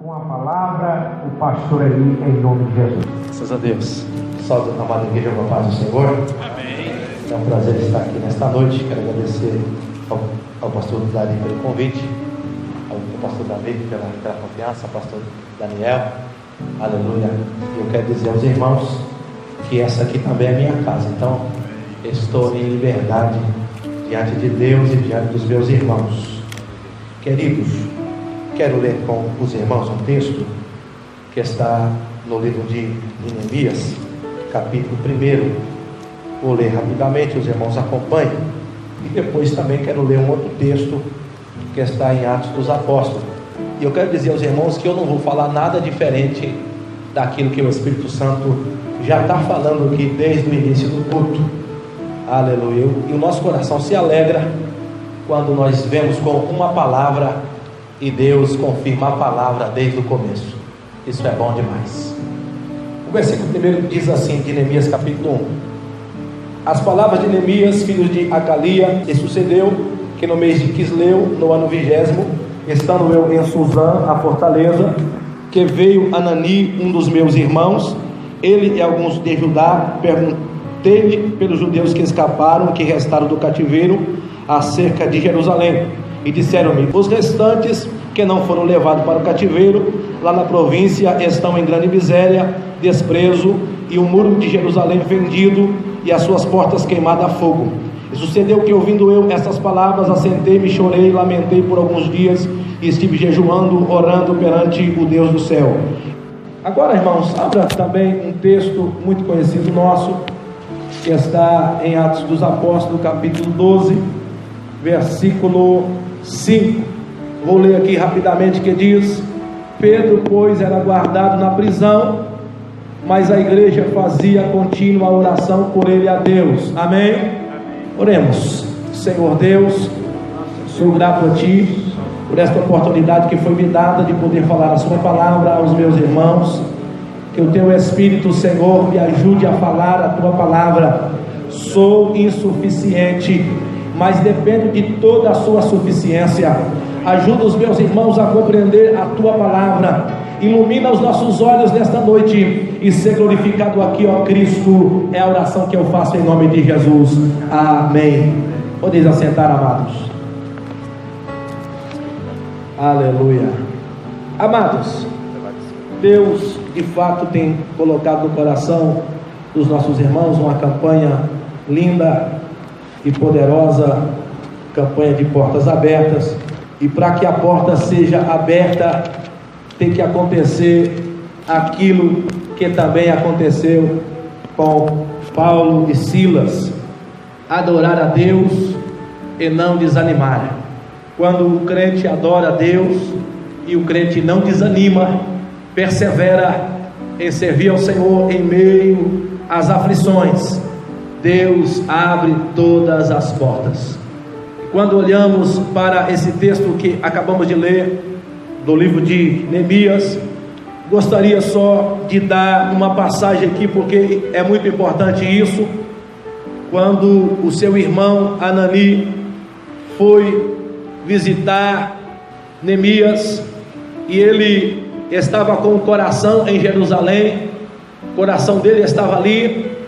com a palavra o pastor Eli, em nome de Jesus. Graças a Deus. Salve a amada igreja, com a paz do Senhor. Amém. É um prazer estar aqui nesta noite. Quero agradecer ao pastor Davi pelo convite, ao pastor Davi pela confiança, ao pastor Daniel. Aleluia. E eu quero dizer aos irmãos que essa aqui também é minha casa. Então, estou em liberdade diante de Deus e diante dos meus irmãos. Queridos, quero ler com os irmãos um texto que está no livro de Neemias, capítulo 1. Vou ler rapidamente, os irmãos acompanhem. E depois também quero ler um outro texto que está em Atos dos Apóstolos. E eu quero dizer aos irmãos que eu não vou falar nada diferente daquilo que o Espírito Santo já está falando aqui desde o início do culto. Aleluia. E o nosso coração se alegra quando nós vemos com uma palavra e Deus confirma a palavra desde o começo. Isso é bom demais. O versículo 1 diz assim, de Neemias capítulo 1: As palavras de Neemias, filho de Acalia. E sucedeu que no mês de Quisleu, no ano 20º, estando eu em Suzã, a fortaleza, que veio Anani, um dos meus irmãos, ele e alguns de Judá. Perguntei-lhe pelos judeus que escaparam, que restaram do cativeiro, acerca de Jerusalém, e disseram-me: os restantes que não foram levados para o cativeiro, lá na província, estão em grande miséria, desprezo, e o muro de Jerusalém vendido, e as suas portas queimadas a fogo. E sucedeu que, ouvindo eu essas palavras, assentei-me, chorei, lamentei por alguns dias, e estive jejuando, orando perante o Deus do céu. Agora, irmãos, abra também um texto muito conhecido nosso, que está em Atos dos Apóstolos, capítulo 12, versículo 5. Vou ler aqui rapidamente, que diz: Pedro, pois, era guardado na prisão, mas a igreja fazia contínua oração por ele a Deus. Amém? Oremos. Senhor Deus, sou grato a Ti por esta oportunidade que foi me dada de poder falar a Sua palavra aos meus irmãos. Que o Teu Espírito, Senhor, me ajude a falar a Tua palavra. Sou insuficiente, mas dependo de toda a Sua suficiência. Ajuda os meus irmãos a compreender a Tua palavra. Ilumina os nossos olhos nesta noite e ser glorificado aqui, ó Cristo. É a oração que eu faço em nome de Jesus. Amém. Podeis assentar, amados. Aleluia. Amados, Deus de fato tem colocado no coração dos nossos irmãos uma campanha linda e poderosa, campanha de portas abertas. E para que a porta seja aberta, tem que acontecer aquilo que também aconteceu com Paulo e Silas: adorar a Deus e não desanimar. Quando o crente adora a Deus e o crente não desanima, persevera em servir ao Senhor em meio às aflições, Deus abre todas as portas. Quando olhamos para esse texto que acabamos de ler, do livro de Neemias, gostaria só de dar uma passagem aqui, porque é muito importante isso. Quando o seu irmão Anani foi visitar Neemias, e ele estava com o coração em Jerusalém, o coração dele estava ali,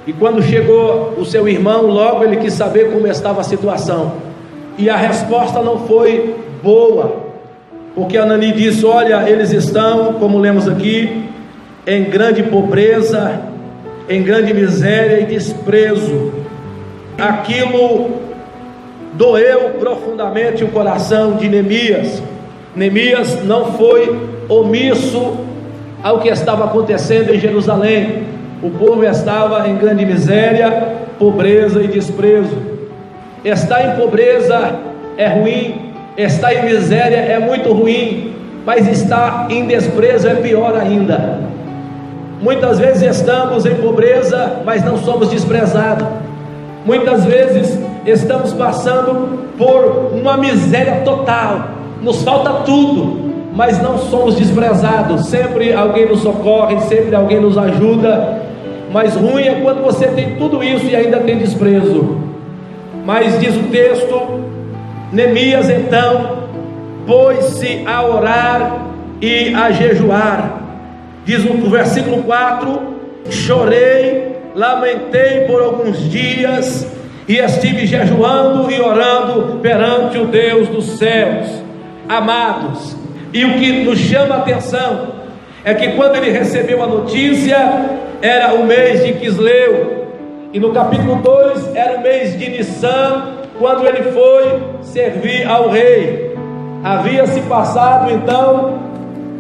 e quando chegou o seu irmão, logo ele quis saber como estava a situação, e a resposta não foi boa, porque Anani disse: olha, eles estão, como lemos aqui, em grande pobreza, em grande miséria e desprezo. Aquilo doeu profundamente o coração de Neemias. Neemias não foi omisso ao que estava acontecendo em Jerusalém. O povo estava em grande miséria, pobreza e desprezo. Estar em pobreza é ruim, estar em miséria é muito ruim, mas estar em desprezo é pior ainda. Muitas vezes estamos em pobreza, mas não somos desprezados. Muitas vezes estamos passando por uma miséria total, nos falta tudo, mas não somos desprezados. Sempre alguém nos socorre, sempre alguém nos ajuda. Mas ruim é quando você tem tudo isso e ainda tem desprezo. Mas diz o texto, Neemias então pôs-se a orar e a jejuar. Diz o versículo 4: chorei, lamentei por alguns dias, e estive jejuando e orando perante o Deus dos céus. Amados, e o que nos chama a atenção é que quando ele recebeu a notícia, era o mês de Quisleu, e no capítulo 2 era o mês de Nissan, quando ele foi servir ao rei. Havia se passado então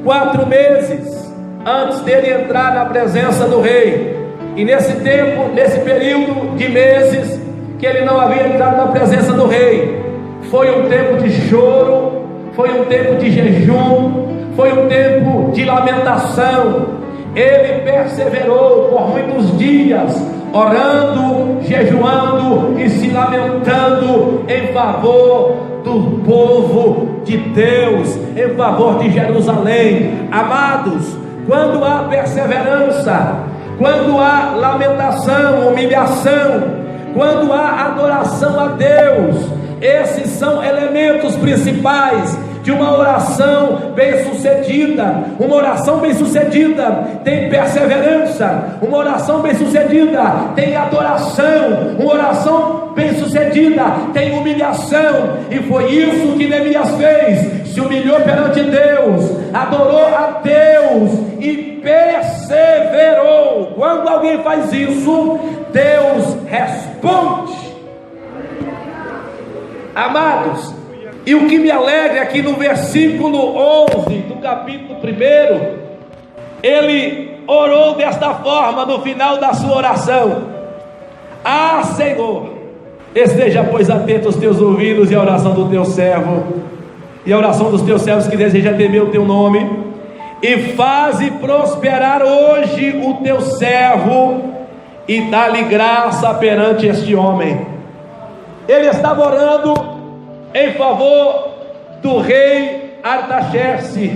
4 meses antes dele entrar na presença do rei, e nesse tempo, nesse período de meses que ele não havia entrado na presença do rei, foi um tempo de choro, foi um tempo de jejum, foi um tempo de lamentação. Ele perseverou por muitos dias, orando, jejuando e se lamentando em favor do povo de Deus, em favor de Jerusalém. Amados, quando há perseverança, quando há lamentação, humilhação, quando há adoração a Deus, esses são elementos principais de uma oração bem-sucedida. Uma oração bem-sucedida tem perseverança, uma oração bem-sucedida tem adoração, uma oração bem-sucedida tem humilhação, e foi isso que Neemias fez. Se humilhou perante Deus, adorou a Deus e perseverou. Quando alguém faz isso, Deus responde. Amados, e o que me alegra é que no versículo 11 do capítulo 1, ele orou desta forma no final da sua oração: ah, Senhor, esteja pois atento aos teus ouvidos e a oração do teu servo, e a oração dos teus servos que desejam temer o teu nome, e faze prosperar hoje o teu servo, e dá-lhe graça perante este homem. Ele estava orando em favor do rei Artaxerxes.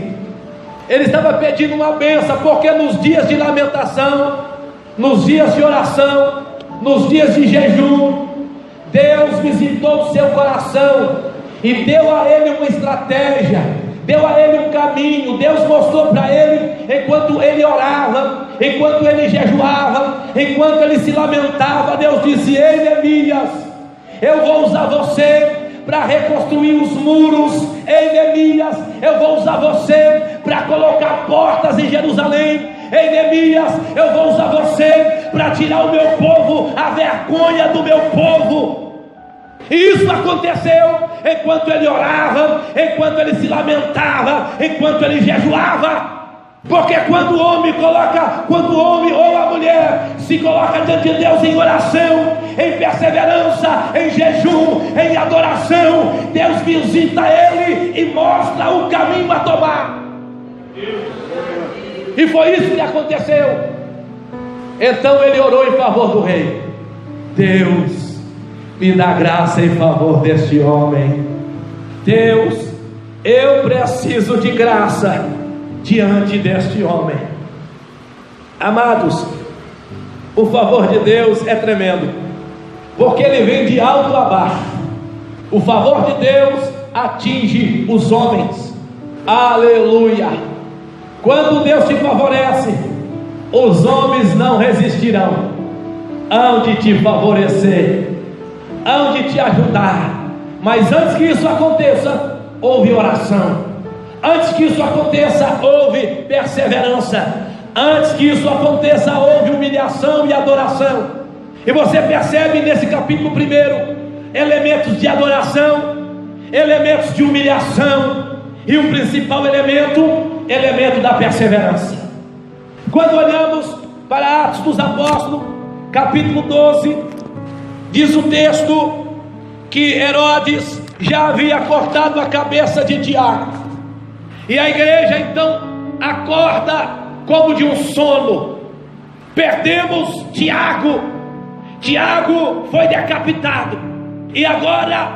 Ele estava pedindo uma bênção, porque nos dias de lamentação, nos dias de oração, nos dias de jejum, Deus visitou o seu coração e deu a ele uma estratégia, deu a ele um caminho. Deus mostrou para ele, enquanto ele orava, enquanto ele jejuava, enquanto ele se lamentava, Deus disse: ei, Neemias, eu vou usar você para reconstruir os muros. Ei, Neemias, eu vou usar você para colocar portas em Jerusalém. Ei, Neemias, eu vou usar você para tirar o meu povo, a vergonha do meu povo. E isso aconteceu enquanto ele orava, enquanto ele se lamentava, enquanto ele jejuava. Porque quando o homem ou a mulher se coloca diante de Deus em oração, em perseverança, em jejum, em adoração, Deus visita ele e mostra o caminho a tomar. E foi isso que aconteceu. Então ele orou em favor do rei: Deus, me dá graça em favor deste homem. Deus, eu preciso de graça diante deste homem. Amados, o favor de Deus é tremendo, porque ele vem de alto a baixo. O favor de Deus atinge os homens. Aleluia! Quando Deus te favorece, os homens não resistirão, hão de te favorecer, hão de te ajudar. Mas antes que isso aconteça, houve oração. Antes que isso aconteça, houve perseverança. Antes que isso aconteça, houve humilhação e adoração. E você percebe nesse capítulo 1 elementos de adoração, elementos de humilhação, e o principal elemento da perseverança. Quando olhamos para Atos dos Apóstolos, capítulo 12, diz o texto que Herodes já havia cortado a cabeça de Tiago. E a igreja então acorda como de um sono. Perdemos Tiago. Tiago foi decapitado. E agora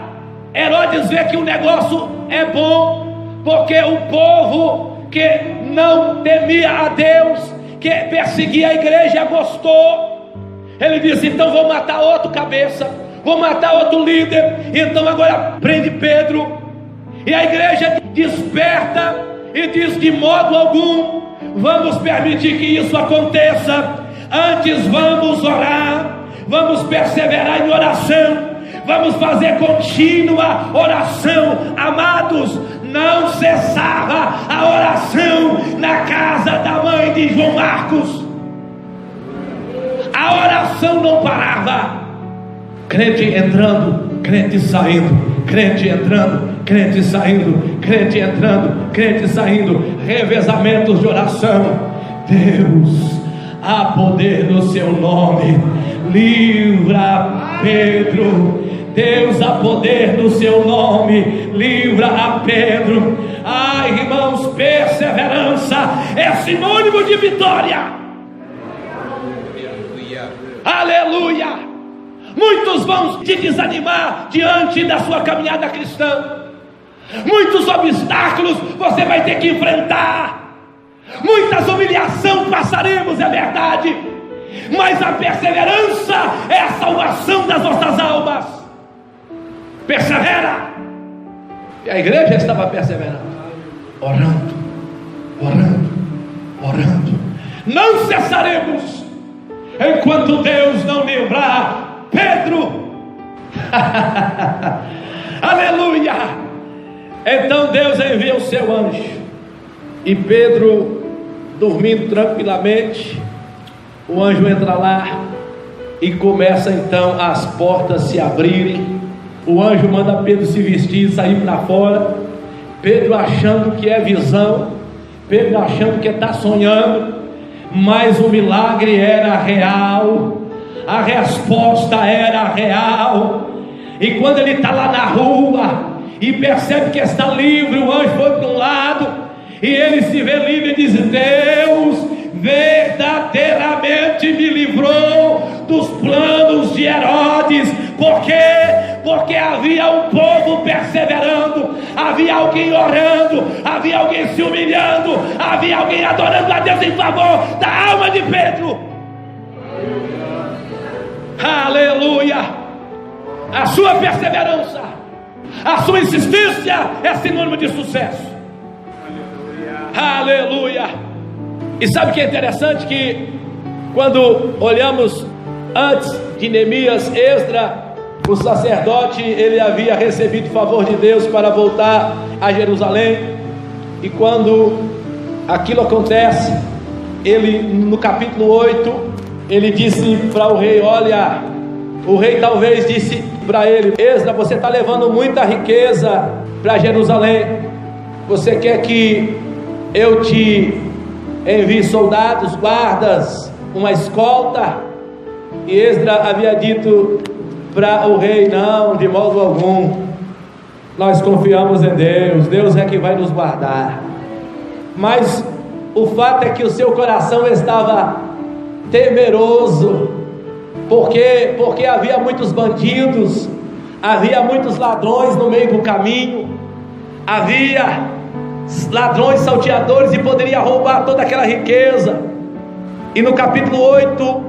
Herodes vê que o negócio é bom, porque o povo que não temia a Deus, que perseguia a igreja, gostou. Ele disse: então vou matar outro cabeça, vou matar outro líder. Então agora prende Pedro. E a igreja desperta e diz: de modo algum vamos permitir que isso aconteça. Antes vamos orar, vamos perseverar em oração, vamos fazer contínua oração. Amados, não cessava a oração na casa da mãe de João Marcos. A oração não parava. Crente entrando, crente saindo, crente entrando, crente saindo, crente entrando, crente saindo, revezamentos de oração. Deus, há poder no seu nome, livra Pedro. Deus, há poder no seu nome, livra a Pedro. Ai, irmãos, perseverança é sinônimo de vitória. Aleluia. Muitos vão te desanimar diante da sua caminhada cristã. Muitos obstáculos você vai ter que enfrentar. Muitas humilhações passaremos, é verdade. Mas a perseverança é a salvação das nossas almas. Persevera. E a igreja estava perseverando, orando, orando, orando. Não cessaremos enquanto Deus não livrar Pedro. Aleluia. Então Deus envia o seu anjo, e Pedro, dormindo tranquilamente, o anjo entra lá e começa então as portas se abrirem. O anjo manda Pedro se vestir e sair para fora. Pedro achando que é visão, Pedro achando que está sonhando, mas o milagre era real, a resposta era real. E quando ele está lá na rua e percebe que está livre, o anjo foi para um lado e ele se vê livre e diz: Deus verdadeiramente me livrou dos planos de Herodes. Por quê? Porque havia um povo perseverando, havia alguém orando, havia alguém se humilhando, havia alguém adorando a Deus em favor da alma de Pedro. Aleluia. A sua perseverança, a sua insistência é sinônimo de sucesso. Aleluia. E sabe o que é interessante? Que quando olhamos antes de Neemias, Esdra, o sacerdote, ele havia recebido o favor de Deus para voltar a Jerusalém. E quando aquilo acontece, ele no capítulo 8, ele disse para o rei: olha, o rei talvez disse para ele: Esdra, você está levando muita riqueza para Jerusalém, você quer que eu te envie soldados, guardas, uma escolta? E Esdra havia dito para o rei: não, de modo algum, nós confiamos em Deus, Deus é que vai nos guardar. Mas o fato é que o seu coração estava temeroso, porque havia muitos bandidos, havia muitos ladrões no meio do caminho, havia ladrões, salteadores, e poderia roubar toda aquela riqueza. E no capítulo 8,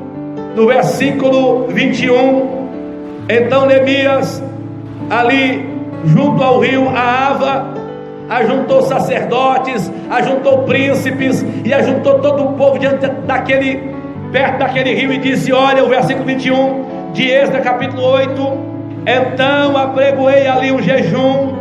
no versículo 21, então Neemias, ali junto ao rio Ahava, ajuntou sacerdotes, ajuntou príncipes e ajuntou todo o povo perto daquele rio, e disse: olha, o versículo 21 de Êxodo capítulo 8: então apregoei ali um jejum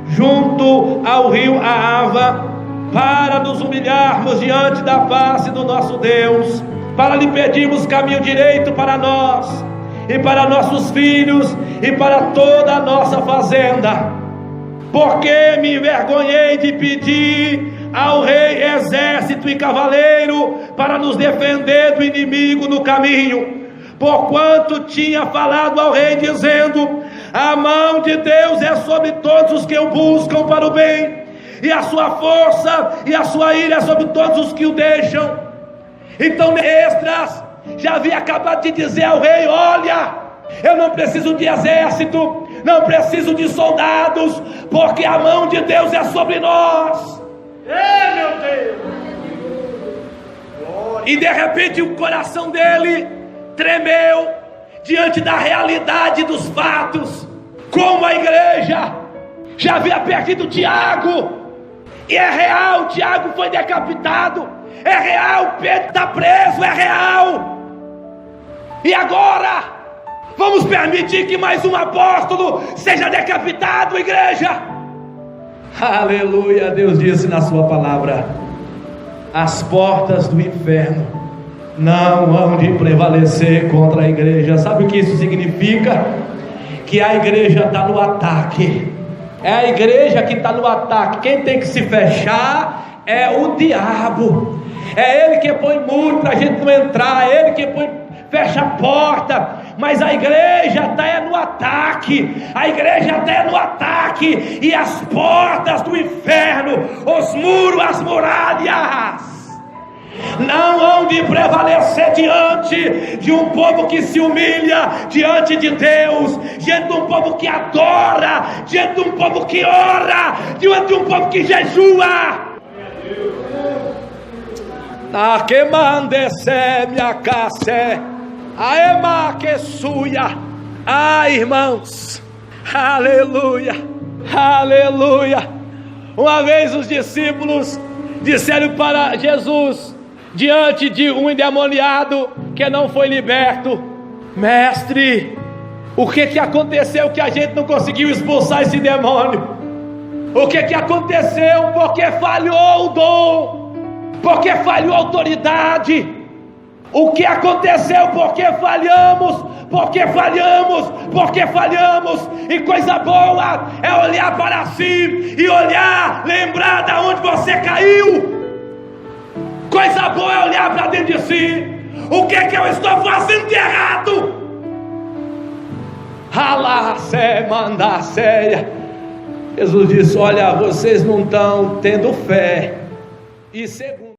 junto ao rio Ahava, para nos humilharmos diante da face do nosso Deus, para lhe pedirmos caminho direito para nós e para nossos filhos e para toda a nossa fazenda, porque me envergonhei de pedir ao rei exército e cavaleiro para nos defender do inimigo no caminho, porquanto tinha falado ao rei dizendo: a mão de Deus é sobre todos os que o buscam para o bem, e a sua força e a sua ira é sobre todos os que o deixam. Então Esdras já havia acabado de dizer ao rei: olha, eu não preciso de exército, não preciso de soldados, porque a mão de Deus é sobre nós. Ei, meu Deus! E de repente o coração dele tremeu diante da realidade dos fatos, como a igreja já havia perdido Tiago, E é real, Tiago foi decapitado. É real, Pedro está preso, é real. E agora? Vamos permitir que mais um apóstolo seja decapitado, igreja? Aleluia, Deus disse na sua palavra: as portas do inferno não hão de prevalecer contra a igreja. Sabe o que isso significa? Que a igreja está no ataque. É a igreja que está no ataque. Quem tem que se fechar é o diabo. É ele que põe muro para a gente não entrar, é ele que fecha a porta. Mas a igreja está no ataque. A igreja está no ataque. E as portas do inferno, os muros, as muralhas não hão de prevalecer diante de um povo que se humilha diante de Deus, diante de um povo que adora, diante de um povo que ora, diante de um povo que jejua. Na que mandece minha cassé, aema que suia. Ah, irmãos, aleluia, aleluia. Uma vez os discípulos disseram para Jesus, diante de um endemoniado que não foi liberto: mestre, o que aconteceu que a gente não conseguiu expulsar esse demônio? O que aconteceu? Porque falhou o dom, porque falhou a autoridade. O que aconteceu? Porque falhamos, porque falhamos, porque falhamos. E coisa boa é olhar para si e olhar, lembrar de onde você caiu. Coisa boa é olhar para dentro de si. O que eu estou fazendo de errado? Alá-sé, mandá-séia. Jesus disse: olha, vocês não estão tendo fé. E segundo